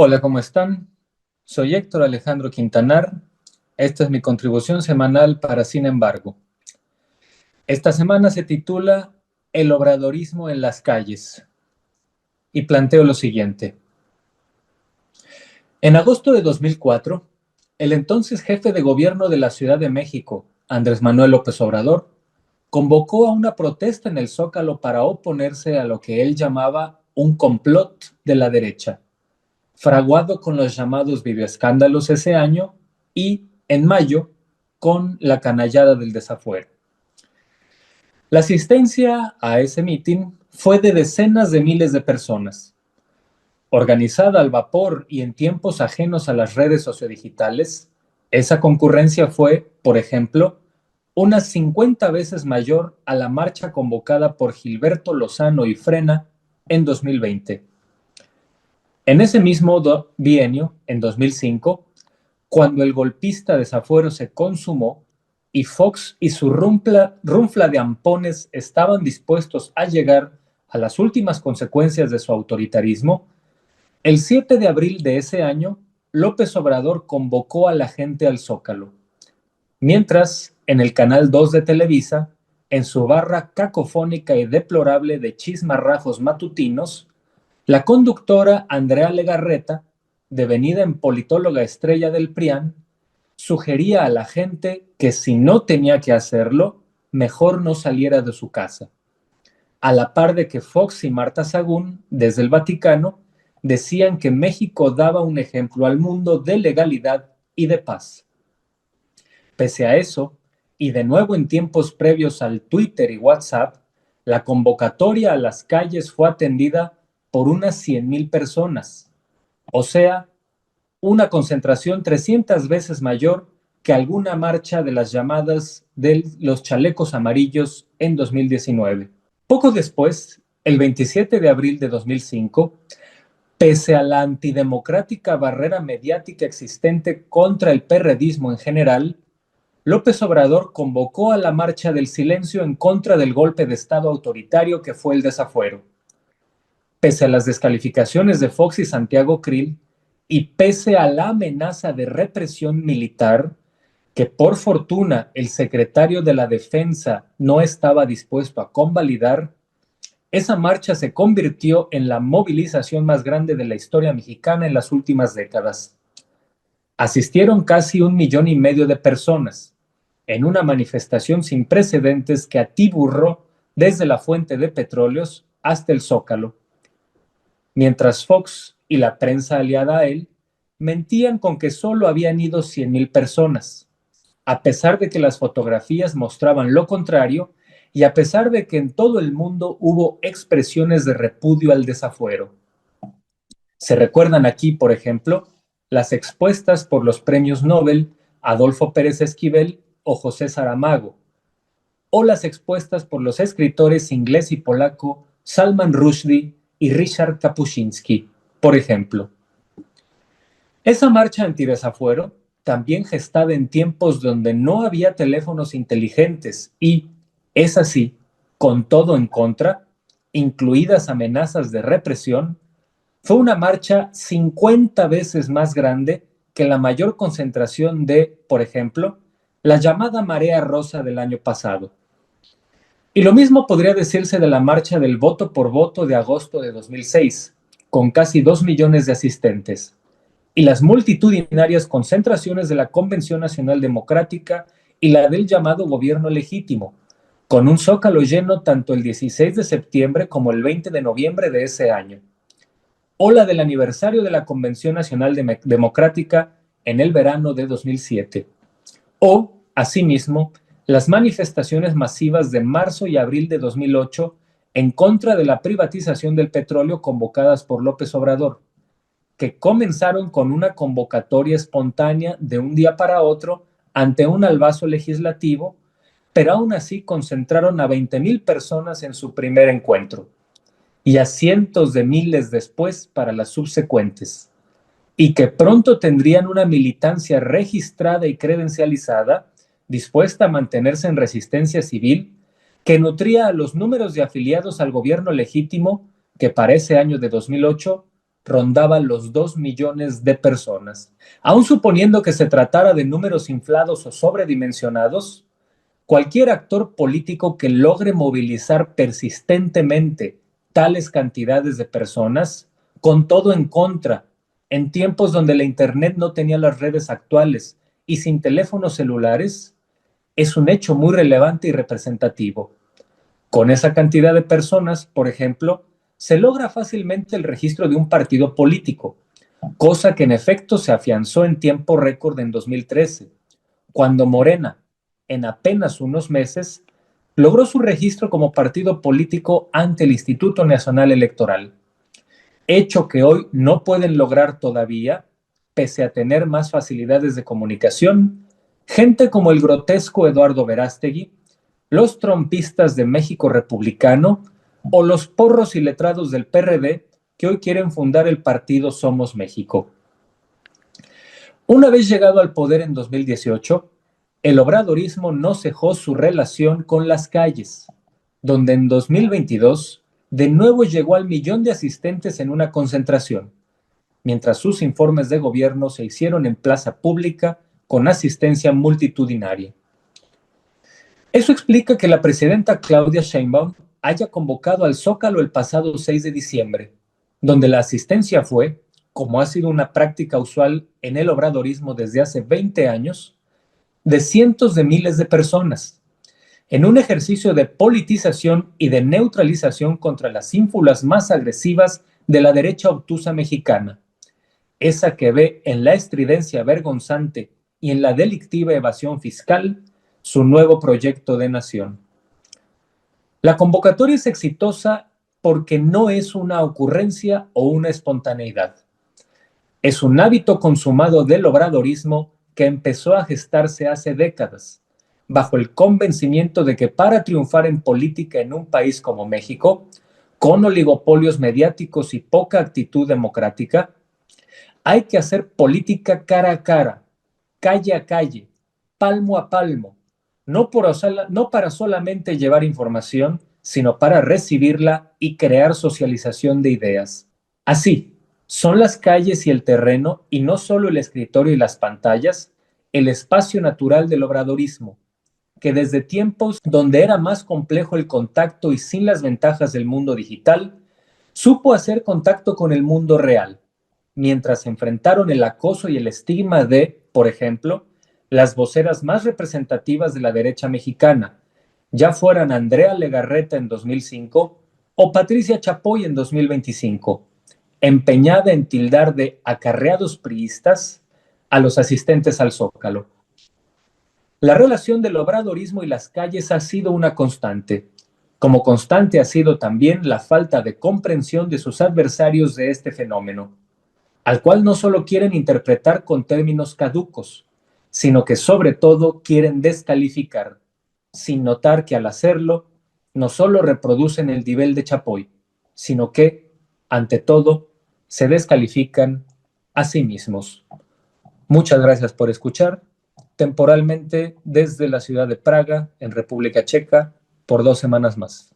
Hola, ¿cómo están? Soy Héctor Alejandro Quintanar. Esta es mi contribución semanal para Sin embargo. Esta semana se titula El obradorismo en las calles y planteo lo siguiente. En agosto de 2004, el entonces jefe de gobierno de la Ciudad de México, Andrés Manuel López Obrador, convocó a una protesta en el Zócalo para oponerse a lo que él llamaba un complot de la derecha, fraguado con los llamados videoescándalos ese año y, en mayo, con la canallada del desafuero. La asistencia a ese mitin fue de decenas de miles de personas. Organizada al vapor y en tiempos ajenos a las redes sociodigitales, esa concurrencia fue, por ejemplo, unas 50 veces mayor a la marcha convocada por Gilberto Lozano y Frena en 2020. En ese mismo bienio, en 2005, cuando el golpista desafuero se consumó y Fox y su runfla de ampones estaban dispuestos a llegar a las últimas consecuencias de su autoritarismo, el 7 de abril de ese año, López Obrador convocó a la gente al Zócalo, mientras en el Canal 2 de Televisa, en su barra cacofónica y deplorable de chismarrajos matutinos, la conductora Andrea Legarreta, devenida en politóloga estrella del PRIAN, sugería a la gente que si no tenía que hacerlo, mejor no saliera de su casa. A la par de que Fox y Marta Sagún, desde el Vaticano, decían que México daba un ejemplo al mundo de legalidad y de paz. Pese a eso, y de nuevo en tiempos previos al Twitter y WhatsApp, la convocatoria a las calles fue atendida por unas 100,000 personas, o sea, una concentración 300 veces mayor que alguna marcha de las llamadas de los chalecos amarillos en 2019. Poco después, el 27 de abril de 2005, pese a la antidemocrática barrera mediática existente contra el perredismo en general, López Obrador convocó a la marcha del silencio en contra del golpe de Estado autoritario que fue el desafuero. Pese a las descalificaciones de Fox y Santiago Krill, y pese a la amenaza de represión militar, que por fortuna el secretario de la Defensa no estaba dispuesto a convalidar, esa marcha se convirtió en la movilización más grande de la historia mexicana en las últimas décadas. Asistieron casi 1,5 millones de personas en una manifestación sin precedentes que atiburró desde la fuente de petróleos hasta el Zócalo, mientras Fox y la prensa aliada a él mentían con que solo habían ido 100,000 personas, a pesar de que las fotografías mostraban lo contrario y a pesar de que en todo el mundo hubo expresiones de repudio al desafuero. Se recuerdan aquí, por ejemplo, las expuestas por los premios Nobel Adolfo Pérez Esquivel o José Saramago, o las expuestas por los escritores inglés y polaco Salman Rushdie y Richard Kapuscinski, por ejemplo. Esa marcha antidesafuero, también gestada en tiempos donde no había teléfonos inteligentes y, es así, con todo en contra, incluidas amenazas de represión, fue una marcha 50 veces más grande que la mayor concentración de, por ejemplo, la llamada Marea Rosa del año pasado. Y lo mismo podría decirse de la marcha del voto por voto de agosto de 2006, con casi 2 millones de asistentes, y las multitudinarias concentraciones de la Convención Nacional Democrática y la del llamado gobierno legítimo, con un zócalo lleno tanto el 16 de septiembre como el 20 de noviembre de ese año, o la del aniversario de la Convención Nacional Democrática en el verano de 2007, o, asimismo, las manifestaciones masivas de marzo y abril de 2008 en contra de la privatización del petróleo convocadas por López Obrador, que comenzaron con una convocatoria espontánea de un día para otro ante un albazo legislativo, pero aún así concentraron a 20,000 personas en su primer encuentro y a cientos de miles después para las subsecuentes, y que pronto tendrían una militancia registrada y credencializada, dispuesta a mantenerse en resistencia civil, que nutría a los números de afiliados al gobierno legítimo que para ese año de 2008 rondaba los 2 millones de personas. Aun suponiendo que se tratara de números inflados o sobredimensionados, cualquier actor político que logre movilizar persistentemente tales cantidades de personas, con todo en contra, en tiempos donde la Internet no tenía las redes actuales y sin teléfonos celulares, es un hecho muy relevante y representativo. Con esa cantidad de personas, por ejemplo, se logra fácilmente el registro de un partido político, cosa que en efecto se afianzó en tiempo récord en 2013, cuando Morena, en apenas unos meses, logró su registro como partido político ante el Instituto Nacional Electoral, hecho que hoy no pueden lograr todavía, pese a tener más facilidades de comunicación, gente como el grotesco Eduardo Verástegui, los trompistas de México Republicano o los porros y letrados del PRD que hoy quieren fundar el partido Somos México. Una vez llegado al poder en 2018, el obradorismo no cejó su relación con las calles, donde en 2022 de nuevo llegó al millón de asistentes en una concentración, mientras sus informes de gobierno se hicieron en plaza pública con asistencia multitudinaria. Eso explica que la presidenta Claudia Sheinbaum haya convocado al Zócalo el pasado 6 de diciembre, donde la asistencia fue, como ha sido una práctica usual en el obradorismo desde hace 20 años, de cientos de miles de personas, en un ejercicio de politización y de neutralización contra las ínfulas más agresivas de la derecha obtusa mexicana, esa que ve en la estridencia vergonzante y en la delictiva evasión fiscal su nuevo proyecto de nación. La convocatoria es exitosa porque no es una ocurrencia o una espontaneidad. Es un hábito consumado del obradorismo que empezó a gestarse hace décadas, bajo el convencimiento de que para triunfar en política en un país como México, con oligopolios mediáticos y poca actitud democrática, hay que hacer política cara a cara, calle a calle, palmo a palmo, no para solamente llevar información, sino para recibirla y crear socialización de ideas. Así, son las calles y el terreno, y no solo el escritorio y las pantallas, el espacio natural del obradorismo, que desde tiempos donde era más complejo el contacto y sin las ventajas del mundo digital, supo hacer contacto con el mundo real, mientras enfrentaron el acoso y el estigma de, por ejemplo, las voceras más representativas de la derecha mexicana, ya fueran Andrea Legarreta en 2005 o Patricia Chapoy en 2025, empeñada en tildar de acarreados priistas a los asistentes al Zócalo. La relación del obradorismo y las calles ha sido una constante. Como constante ha sido también la falta de comprensión de sus adversarios de este fenómeno, al cual no solo quieren interpretar con términos caducos, sino que sobre todo quieren descalificar, sin notar que al hacerlo no solo reproducen el nivel de Chapoy, sino que, ante todo, se descalifican a sí mismos. Muchas gracias por escuchar, temporalmente desde la ciudad de Praga, en República Checa, por 2 semanas más.